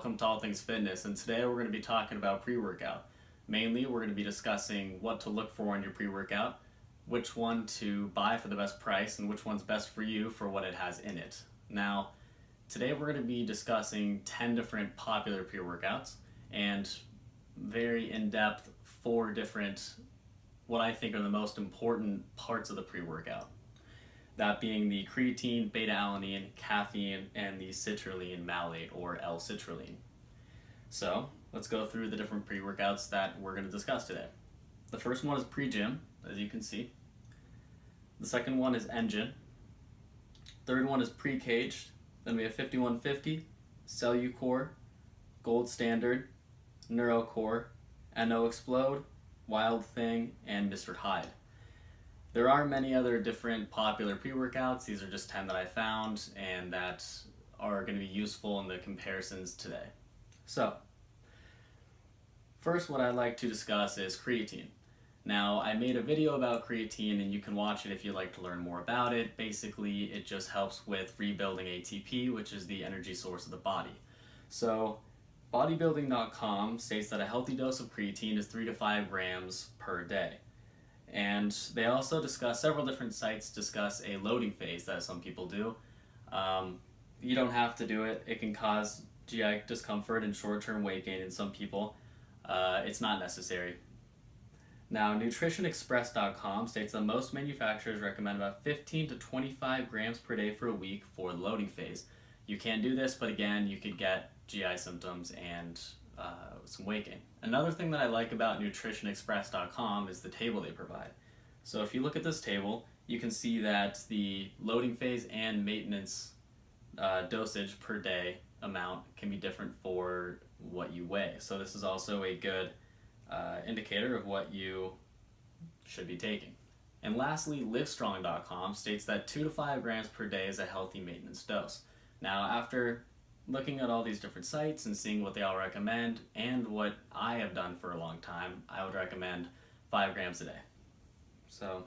welcome to All Things Fitness, and today we're going to be talking about pre-workout. Mainly, we're going to be discussing what to look for in your pre-workout, which one to buy for the best price, and which one's best for you for what it has in it. Now, today we're going to be discussing 10 different popular pre-workouts, and very in-depth 4 different, what I think are the most important parts of the pre-workout. That being the creatine, beta-alanine, caffeine, and the citrulline malate, or L-citrulline. So, let's go through the different pre-workouts that we're going to discuss today. The first one is pre-gym, as you can see. The second one is engine. Third one is pre-caged. Then we have 5150, Cellucore, Gold Standard, Neurocore, NO Explode, Wild Thing, and Mr. Hyde. There are many other different popular pre-workouts. These are just 10 that I found and that are going to be useful in the comparisons today. So, first what I'd like to discuss is creatine. Now, I made a video about creatine and you can watch it if you'd like to learn more about it. Basically, it just helps with rebuilding ATP, which is the energy source of the body. So, bodybuilding.com states that a healthy dose of creatine is 3 to 5 grams per day. And they also discuss, several different sites discuss a loading phase that some people do. You don't have to do it. It can cause GI discomfort and short-term weight gain in some people. It's not necessary. Now, nutritionexpress.com states that most manufacturers recommend about 15 to 25 grams per day for a week for the loading phase. You can do this, but again, you could get GI symptoms and some weight gain. Another thing that I like about nutritionexpress.com is the table they provide. So if you look at this table, you can see that the loading phase and maintenance dosage per day amount can be different for what you weigh. So this is also a good indicator of what you should be taking. And lastly, livestrong.com states that 2 to 5 grams per day is a healthy maintenance dose. Now, after looking at all these different sites and seeing what they all recommend and what I have done for a long time, I would recommend 5 grams a day. So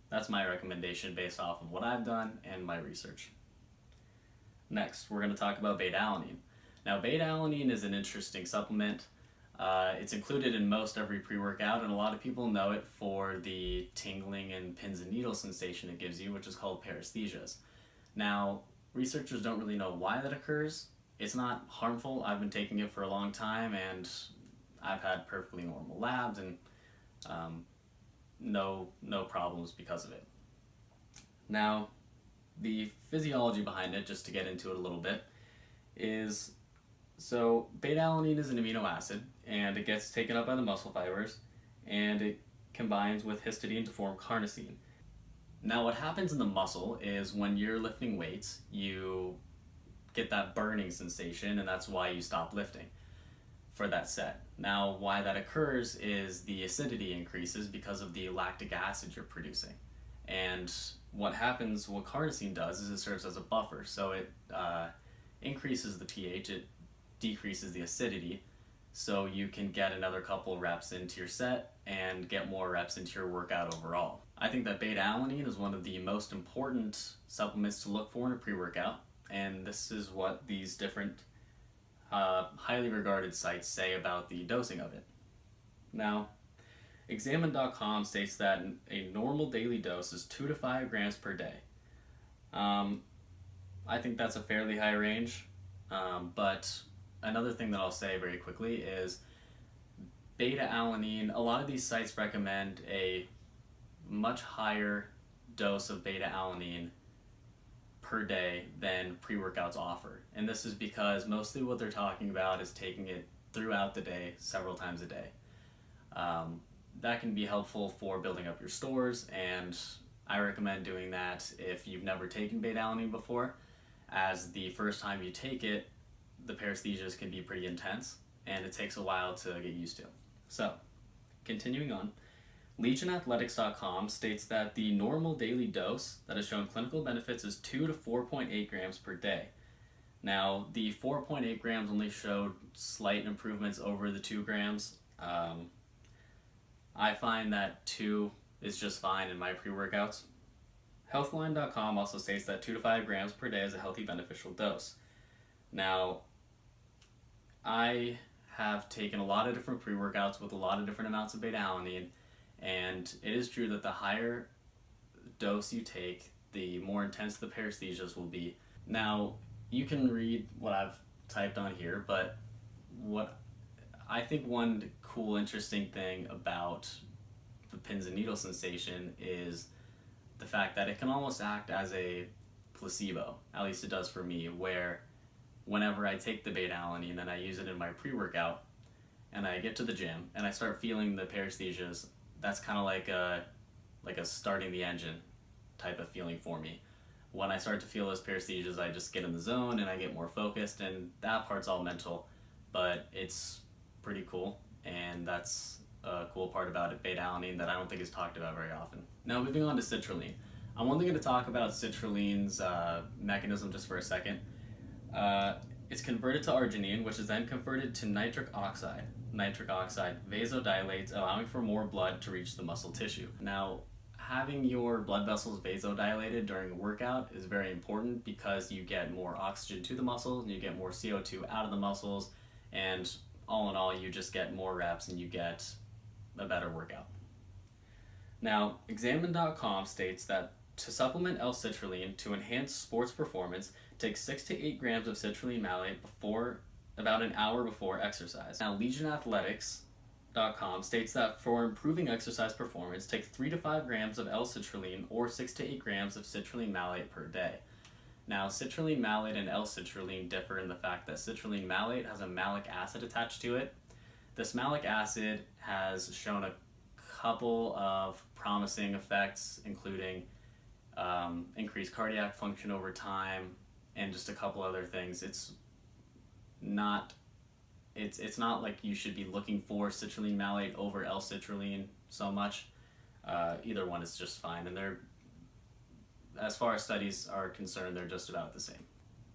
that's my recommendation based off of what I've done and my research. Next, we're going to talk about beta-alanine. Now, beta-alanine is an interesting supplement. It's included in most every pre-workout, and a lot of people know it for the tingling and pins and needles sensation it gives you, which is called paresthesias. Now, researchers don't really know why that occurs. It's not harmful. I've been taking it for a long time and I've had perfectly normal labs and no problems because of it. Now, the physiology behind it, just to get into it a little bit, is so beta-alanine is an amino acid and it gets taken up by the muscle fibers and it combines with histidine to form carnosine. Now, what happens in the muscle is when you're lifting weights, you get that burning sensation, and that's why you stop lifting for that set. Now, why that occurs is the acidity increases because of the lactic acid you're producing. And what happens, what carnosine does, is it serves as a buffer. So it increases the pH, it decreases the acidity, so you can get another couple reps into your set and get more reps into your workout overall. I think that beta-alanine is one of the most important supplements to look for in a pre-workout, and this is what these different highly regarded sites say about the dosing of it. Now, examine.com states that a normal daily dose is 2 to 5 grams per day. I think that's a fairly high range, but another thing that I'll say very quickly is beta-alanine, a lot of these sites recommend a much higher dose of beta-alanine per day than pre-workouts offer. And this is because mostly what they're talking about is taking it throughout the day, several times a day. That can be helpful for building up your stores, and I recommend doing that if you've never taken beta-alanine before, as the first time you take it, the paresthesias can be pretty intense, and it takes a while to get used to. So, continuing on, LegionAthletics.com states that the normal daily dose that has shown clinical benefits is 2 to 4.8 grams per day. Now, the 4.8 grams only showed slight improvements over the 2 grams. I find that 2 is just fine in my pre-workouts. Healthline.com also states that 2 to 5 grams per day is a healthy beneficial dose. Now, I have taken a lot of different pre-workouts with a lot of different amounts of beta-alanine, and it is true that the higher dose you take, the more intense the paresthesias will be. Now, you can read what I've typed on here, but what I think one cool, interesting thing about the pins and needles sensation is the fact that it can almost act as a placebo, at least it does for me, where whenever I take the beta-alanine and I use it in my pre-workout and I get to the gym and I start feeling the paresthesias, that's kind of like a starting the engine type of feeling for me. When I start to feel those paresthesias, I just get in the zone and I get more focused, and that part's all mental, but it's pretty cool, and that's a cool part about it, beta-alanine, that I don't think is talked about very often. Now, moving on to citrulline. I'm only going to talk about citrulline's mechanism just for a second. It's converted to arginine, which is then converted to nitric oxide. Nitric oxide vasodilates, allowing for more blood to reach the muscle tissue. Now, having your blood vessels vasodilated during a workout is very important because you get more oxygen to the muscles and you get more CO2 out of the muscles, and all in all, you just get more reps and you get a better workout. Now, Examine.com states that to supplement L-citrulline to enhance sports performance, take 6 to 8 grams of citrulline malate before about an hour before exercise. Now, LegionAthletics.com states that for improving exercise performance, take 3 to 5 grams of L-citrulline or 6 to 8 grams of citrulline malate per day. Now, citrulline malate and L-citrulline differ in the fact that citrulline malate has a malic acid attached to it. This malic acid has shown a couple of promising effects, including increased cardiac function over time and just a couple other things. It's not like you should be looking for citrulline malate over L-citrulline so much. Either one is just fine, and they're, as far as studies are concerned, they're just about the same.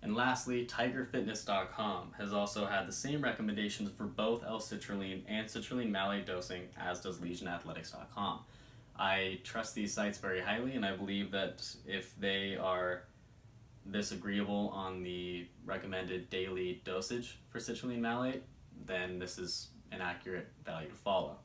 And lastly, TigerFitness.com has also had the same recommendations for both L-citrulline and citrulline malate dosing, as does LegionAthletics.com. I trust these sites very highly, and I believe that if they are this agreeable on the recommended daily dosage for citrulline malate, then this is an accurate value to follow.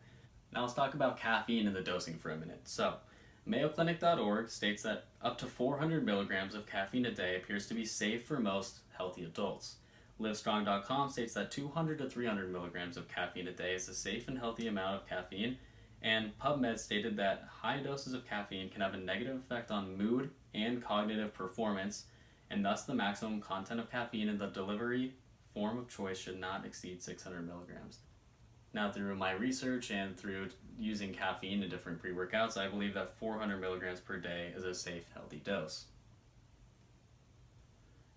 Now let's talk about caffeine and the dosing for a minute. So, MayoClinic.org states that up to 400 milligrams of caffeine a day appears to be safe for most healthy adults. Livestrong.com states that 200 to 300 milligrams of caffeine a day is a safe and healthy amount of caffeine, and PubMed stated that high doses of caffeine can have a negative effect on mood and cognitive performance, and thus the maximum content of caffeine in the delivery form of choice should not exceed 600 milligrams. Now, through my research and through using caffeine in different pre-workouts, I believe that 400 milligrams per day is a safe, healthy dose.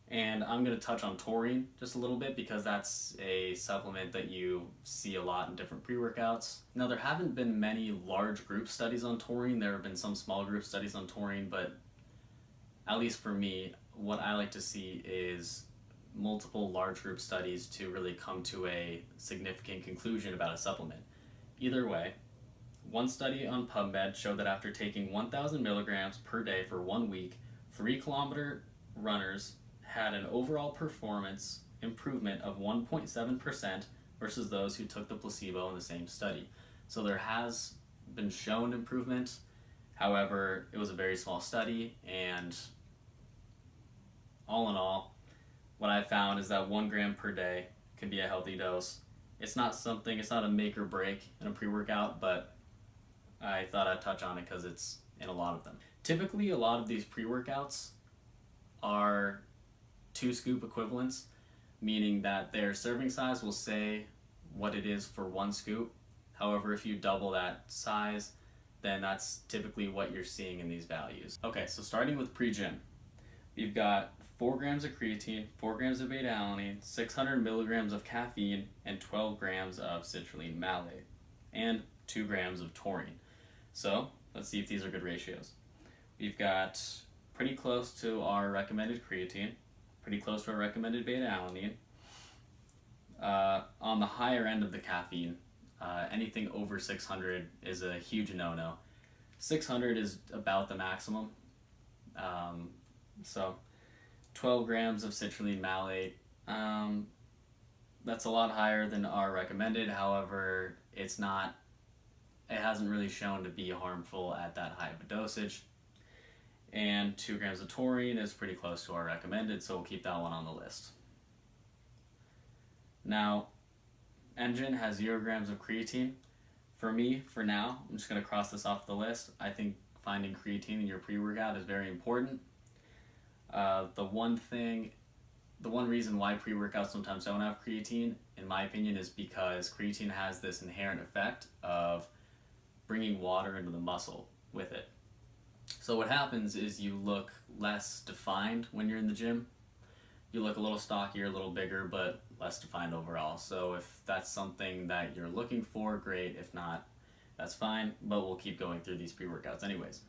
And I'm going to touch on taurine just a little bit because that's a supplement that you see a lot in different pre-workouts. Now, there haven't been many large group studies on taurine. There have been some small group studies on taurine, but at least for me, what I like to see is multiple large group studies to really come to a significant conclusion about a supplement. Either way, one study on PubMed showed that after taking 1,000 milligrams per day for 1 week, 3-kilometer runners had an overall performance improvement of 1.7% versus those who took the placebo in the same study. So there has been shown improvement. However, it was a very small study, and all in all, what I found is that 1 gram per day can be a healthy dose. It's not a make or break in a pre-workout, but I thought I'd touch on it because it's in a lot of them. Typically, a lot of these pre-workouts are 2 scoop equivalents, meaning that their serving size will say what it is for 1 scoop. However, if you double that size, then that's typically what you're seeing in these values. Okay, so starting with pre-gym, we've got 4 grams of creatine, 4 grams of beta-alanine, 600 milligrams of caffeine, and 12 grams of citrulline malate, and 2 grams of taurine. So let's see if these are good ratios. We've got pretty close to our recommended creatine, pretty close to our recommended beta-alanine. On the higher end of the caffeine, anything over 600 is a huge no-no. 600 is about the maximum. So 12 grams of citrulline malate, That's a lot higher than our recommended. However, it hasn't really shown to be harmful at that high of a dosage. And 2 grams of taurine is pretty close to our recommended, so we'll keep that one on the list. Now, Engine has 0 grams of creatine. For me, for now, I'm just going to cross this off the list. I think finding creatine in your pre-workout is very important. The one reason why pre-workouts sometimes don't have creatine, in my opinion, is because creatine has this inherent effect of bringing water into the muscle with it. So what happens is you look less defined when you're in the gym. You look a little stockier, a little bigger, but less defined overall. So if that's something that you're looking for, great. If not, that's fine, but we'll keep going through these pre-workouts anyways.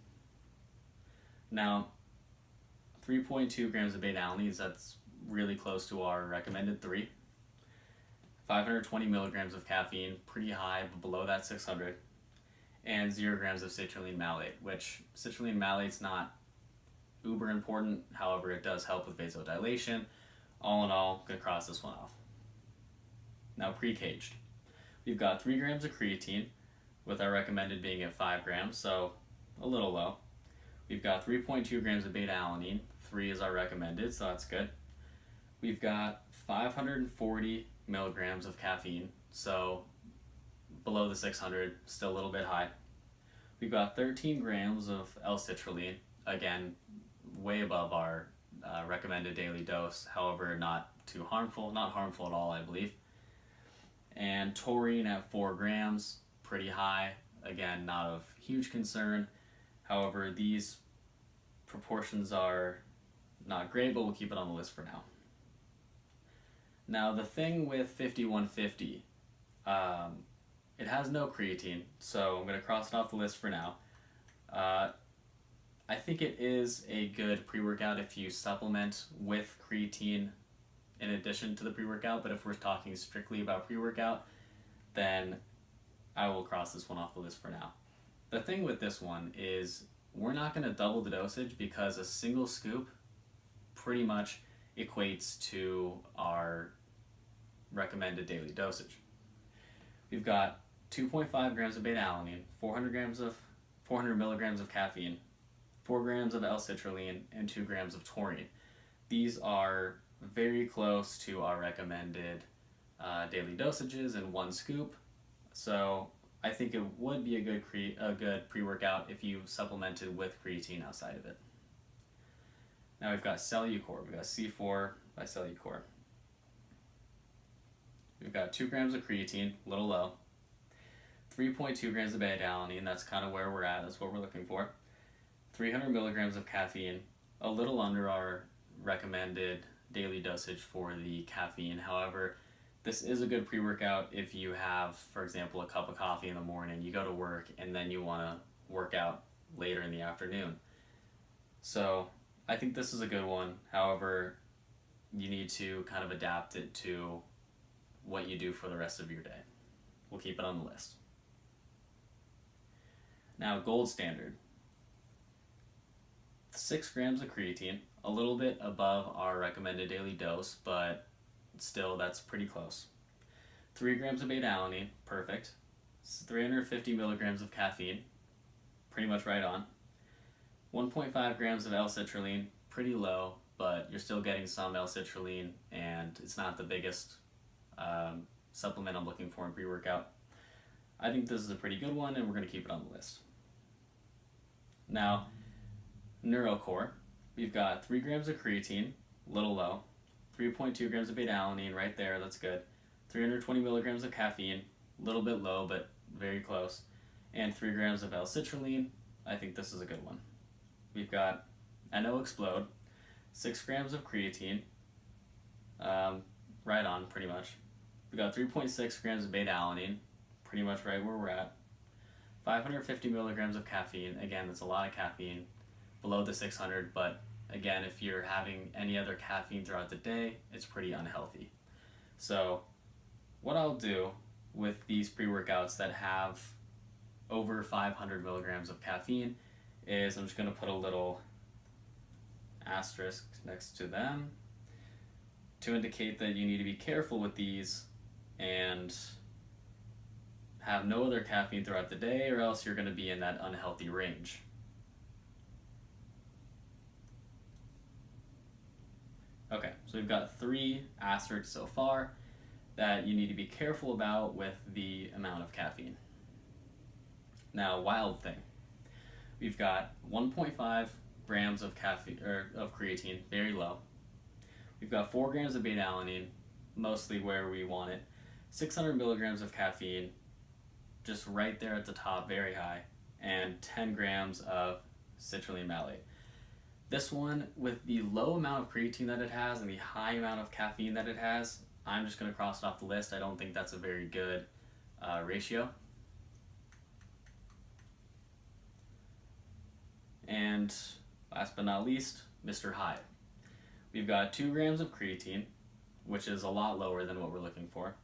Now, 3.2 grams of beta-alanine, that's really close to our recommended 3. 520 milligrams of caffeine, pretty high, but below that 600. And 0 grams of citrulline malate, which citrulline malate's not uber important, however it does help with vasodilation. All in all, gonna cross this one off. Now pre-caged. We've got 3 grams of creatine, with our recommended being at 5 grams, so a little low. We've got 3.2 grams of beta-alanine, 3 is our recommended, so that's good. We've got 540 milligrams of caffeine, so below the 600, still a little bit high. We've got 13 grams of L-citrulline, again, way above our recommended daily dose, however, not too harmful, not harmful at all, I believe. And taurine at 4 grams, pretty high, again, not of huge concern. However, these proportions are not great, but we'll keep it on the list for now. Now, the thing with 5150, it has no creatine, so I'm going to cross it off the list for now. I think it is a good pre-workout if you supplement with creatine in addition to the pre-workout, but if we're talking strictly about pre-workout, then I will cross this one off the list for now. The thing with this one is we're not going to double the dosage because a single scoop pretty much equates to our recommended daily dosage. We've got 2.5 grams of beta-alanine, 400 milligrams of caffeine, 4 grams of L-citrulline, and 2 grams of taurine. These are very close to our recommended daily dosages in 1 scoop. So I think it would be a good pre-workout if you supplemented with creatine outside of it. Now we've got Cellucor. We've got C4 by Cellucor. We've got 2 grams of creatine, a little low. 3.2 grams of beta-alanine, that's kind of where we're at, that's what we're looking for. 300 milligrams of caffeine, a little under our recommended daily dosage for the caffeine. However, this is a good pre-workout if you have, for example, a cup of coffee in the morning, you go to work, and then you want to work out later in the afternoon. So I think this is a good one. However, you need to kind of adapt it to what you do for the rest of your day. We'll keep it on the list. Now, gold standard. 6 grams of creatine, a little bit above our recommended daily dose, but still that's pretty close. 3 grams of beta-alanine, perfect. 350 milligrams of caffeine, pretty much right on. 1.5 grams of L-citrulline, pretty low, but you're still getting some L-citrulline, and it's not the biggest supplement I'm looking for in pre-workout. I think this is a pretty good one, and we're going to keep it on the list. Now, NeuroCore, we've got 3 grams of creatine, a little low. 3.2 grams of beta-alanine, right there, that's good. 320 milligrams of caffeine, a little bit low, but very close. And 3 grams of L-citrulline, I think this is a good one. We've got NO Explode, 6 grams of creatine, right on, pretty much. We've got 3.6 grams of beta-alanine, pretty much right where we're at. 550 milligrams of caffeine, again, that's a lot of caffeine, below the 600, but again, if you're having any other caffeine throughout the day, it's pretty unhealthy. So what I'll do with these pre-workouts that have over 500 milligrams of caffeine is I'm just going to put a little asterisk next to them to indicate that you need to be careful with these and have no other caffeine throughout the day, or else you're going to be in that unhealthy range. Okay, so we've got 3 asterisks so far that you need to be careful about with the amount of caffeine. Now, wild thing. We've got 1.5 grams of caffeine or of creatine, very low. We've got 4 grams of beta-alanine, mostly where we want it. 600 milligrams of caffeine, just right there at the top, very high, and 10 grams of citrulline malate. This one, with the low amount of creatine that it has and the high amount of caffeine that it has, I'm just going to cross it off the list. I don't think that's a very good ratio. And last but not least, Mr. High. We've got 2 grams of creatine, which is a lot lower than what we're looking for.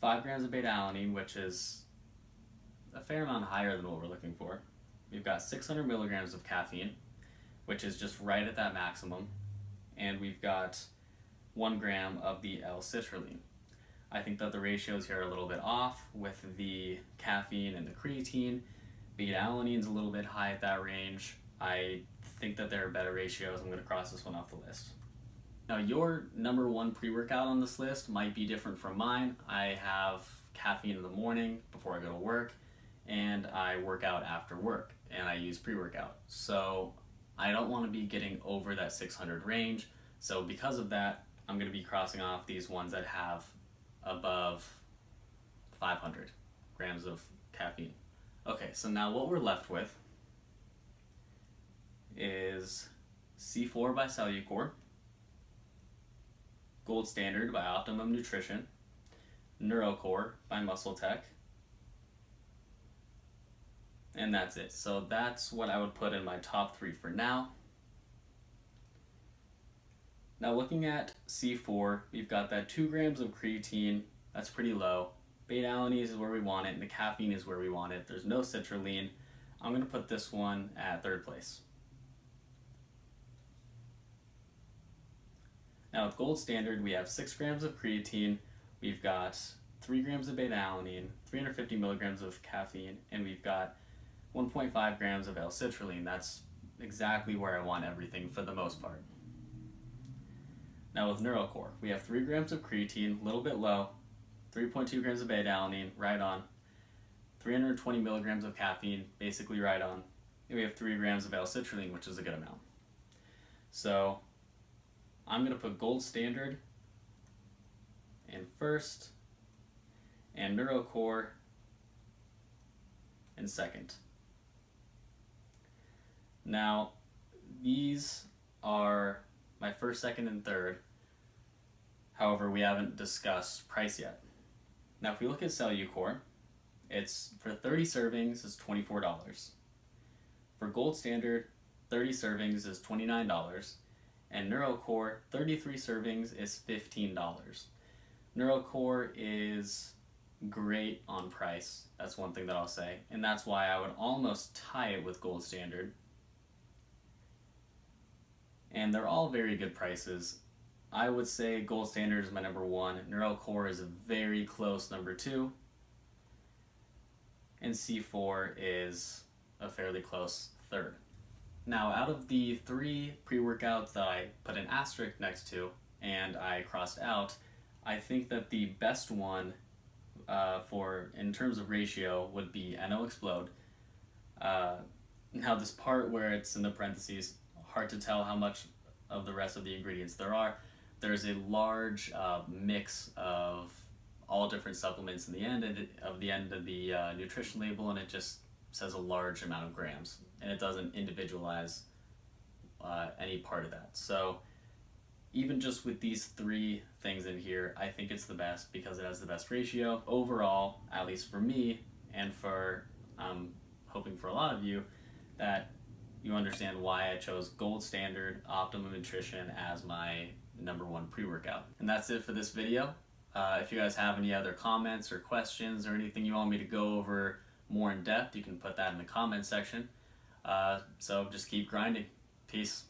5 grams of beta-alanine, which is a fair amount higher than what we're looking for. We've got 600 milligrams of caffeine, which is just right at that maximum. And we've got 1 gram of the L-citrulline. I think that the ratios here are a little bit off with the caffeine and the creatine. Beta-alanine's a little bit high at that range. I think that there are better ratios. I'm going to cross this one off the list. Now, your number 1 pre-workout on this list might be different from mine. I have caffeine in the morning before I go to work, and I work out after work, and I use pre-workout. So I don't want to be getting over that 600 range. So because of that, I'm going to be crossing off these ones that have above 500 grams of caffeine. Okay, so now what we're left with is C4 by Cellucor, Gold Standard by Optimum Nutrition, NeuroCore by Muscle Tech, and that's it. So that's what I would put in my top 3 for now. Now looking at C4, we've got that 2 grams of creatine, that's pretty low. Beta-alanine is where we want it, and the caffeine is where we want it. There's no citrulline. I'm going to put this one at 3rd place. Now with Gold Standard, we have 6 grams of creatine, we've got 3 grams of beta-alanine, 350 milligrams of caffeine, and we've got 1.5 grams of L-citrulline. That's exactly where I want everything for the most part. Now with NeuroCore, we have 3 grams of creatine, a little bit low, 3.2 grams of beta-alanine, right on, 320 milligrams of caffeine, basically right on, and we have 3 grams of L-citrulline, which is a good amount. So I'm going to put Gold Standard in 1st, and NeuroCore in 2nd. Now, these are my 1st, 2nd, and 3rd. However, we haven't discussed price yet. Now, if we look at Cellucor, it's for 30 servings is $24. For Gold Standard, 30 servings is $29. And NeuroCore, 33 servings is $15. NeuroCore is great on price. That's one thing that I'll say. And that's why I would almost tie it with Gold Standard. And they're all very good prices. I would say Gold Standard is my number 1. NeuroCore is a very close number 2. And C4 is a fairly close 3rd. Now, out of the 3 pre-workouts that I put an asterisk next to and I crossed out, I think that the best one in terms of ratio would be NO Explode. Now, this part where it's in the parentheses, hard to tell how much of the rest of the ingredients there are. There's a large mix of all different supplements in the end of the nutrition label, and it just says a large amount of grams, and it doesn't individualize any part of that. So even just with these 3 things in here, I think it's the best because it has the best ratio. Overall, at least for me, and for hoping for a lot of you, that you understand why I chose Gold Standard Optimum Nutrition as my number 1 pre-workout. And that's it for this video. If you guys have any other comments or questions or anything you want me to go over more in depth, you can put that in the comment section. So just keep grinding. Peace.